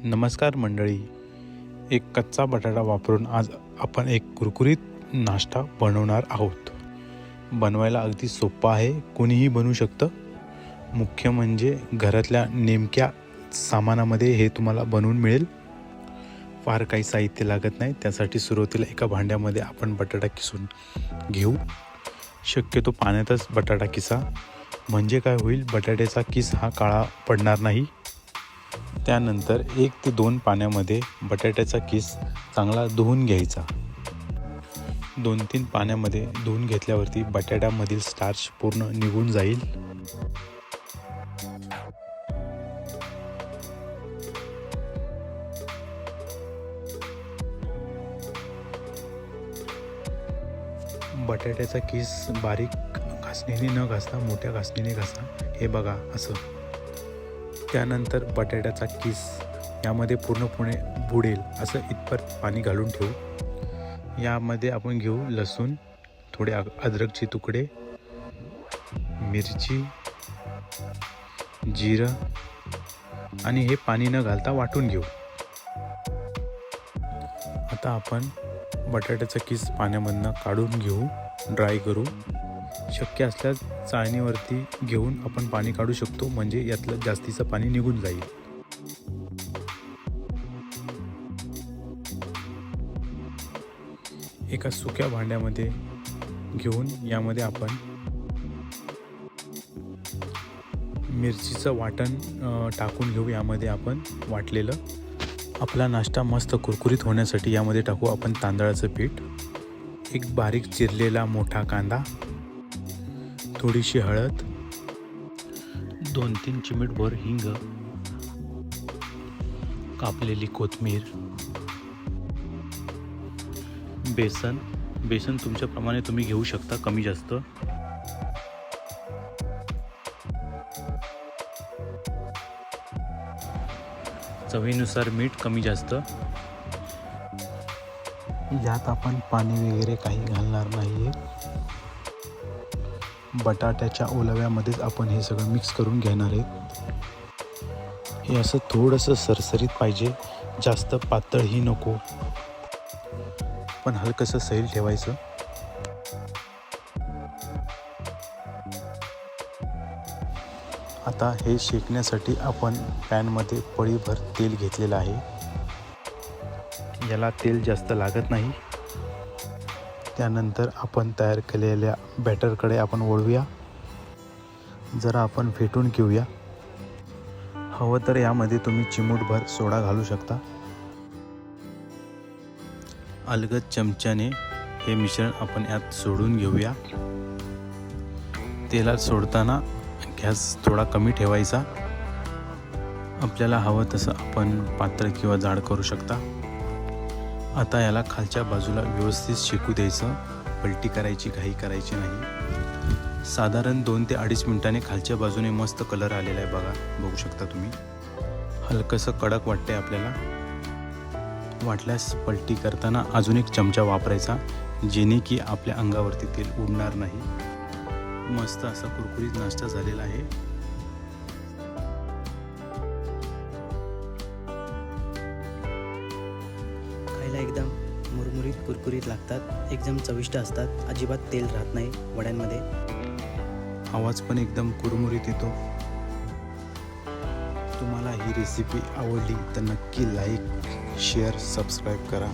नमस्कार मंडळी, एक कच्चा बटाटा वापरून आज आपण एक कुरकुरीत नाश्ता बनवणार आहोत। बनवायला अगदी सोपा आहे, कोणीही बनवू शकतं। मुख्य म्हणजे घरातल्या नेमक्या सामानामध्ये हे तुम्हाला बनवून मिळेल। फार काही साहित्य लागत नाही। त्यासाठी सुरुवातीला एका भांड्यामध्ये आपण बटाटा किसून घेऊ। शक्यतो पाण्यातच बटाटा किसा, म्हणजे काय होईल, बटाट्याचा किस हा काळा पडणार नाही। त्यानंतर 1 ते 2 पाण्यामध्ये बटाट्याचा किस चांगला धुवून घ्यायचा। 2-3 पाण्यामध्ये धुवून घेतल्यावरती बटाट्यामधील स्टार्च पूर्ण निघून जाईल। बटाट्याचा किस बारीक घासणीने न घासता मोठ्या घासणीने घासा, हे बघा असं। त्यानंतर बटाट्याचा किस यामध्ये पूर्णपणे बुडेल असं इतपत पाणी घालून ठेवू। यामध्ये आपण घेऊ लसूण, थोडे अद्रकचे तुकडे, मिरची, जिरं आणि हे पाणी न घालता वाटून घेऊ। आता आपण बटाट्याचा किस पाण्यामधनं काढून घेऊ, ड्राय करू। शक्य असल्यास चाळणीवरती घेऊन आपण पाणी काढू शकतो, म्हणजे यातलं जास्तीचं पाणी निघून जाईल। एका सुक्या भांड्यामध्ये घेऊन यामध्ये आपण मिरचीचं वाटण टाकून घेऊ। यामध्ये आपण वाटलेलं आपला नाश्ता मस्त कुरकुरीत होण्यासाठी यामध्ये टाकू आपण तांदळाचं पीठ, एक बारीक चिरलेला मोठा कांदा, थोडीशी हळद, 2-3 चिमूटभर हिंग, कापलेली कोथिंबीर, बेसन तुमच्याप्रमाणे तुम्ही घेऊ शकता, कमी जास्त, चवीनुसार मीठ कमी जास्त। यात आपण पाणी वगैरे काही घालणार नाही। बटाट्याच्या ओलव्यामध्येच आपण हे सगळं मिक्स करून घेणार आहेत। हे असं थोडंसं सरसरीत पाहिजे, जास्त पातळही नको, पण हलकंसं सैल ठेवायचं। आता हे शेकण्यासाठी आपण पॅनमध्ये पळीभर तेल घेतलेलं आहे। याला तेल जास्त लागत नाही। त्यानंतर आपण तयार केलेल्या बॅटरकडे आपण वळूया, जरा आपण फेटून घेऊया। हवं तर यामध्ये तुम्ही चिमूटभर सोडा घालू शकता। अलगद चमच्याने हे मिश्रण आपण यात सोडून घेऊया। तेलात सोडताना गॅस थोडा कमी ठेवायचा। आपल्याला हवं तसं आपण पातळ किंवा जाड करू शकता। आता याला खालच्या बाजूला व्यवस्थित शेकू द्यायचं, पलटी करायची घाई करायची नाही। साधारण 2 ते 2.5 मिनिटांनी खालच्या बाजूने मस्त कलर आलेला आहे, बघू शकता तुम्ही। हलकंसं कडक वाटते आपल्याला, वाटल्यास पलटी करताना अजून 1 चमचा वापरायचा, जेणे की आपल्या अंगावरती तेल उडणार नाही। मस्त असा कुरकुरीत नाश्ता झालेला आहे। खायला एकदम मुरमुरीत कुरकुरीत लागतात, एकदम चविष्ट असतात, अजिबात तेल राहत नाही वड्यांमध्ये। आवाज पण एकदम कुरमुरीत येतो। तुम्हाला ही रेसिपी आवडली तर नक्की लाईक, शेअर, सबस्क्राईब करा।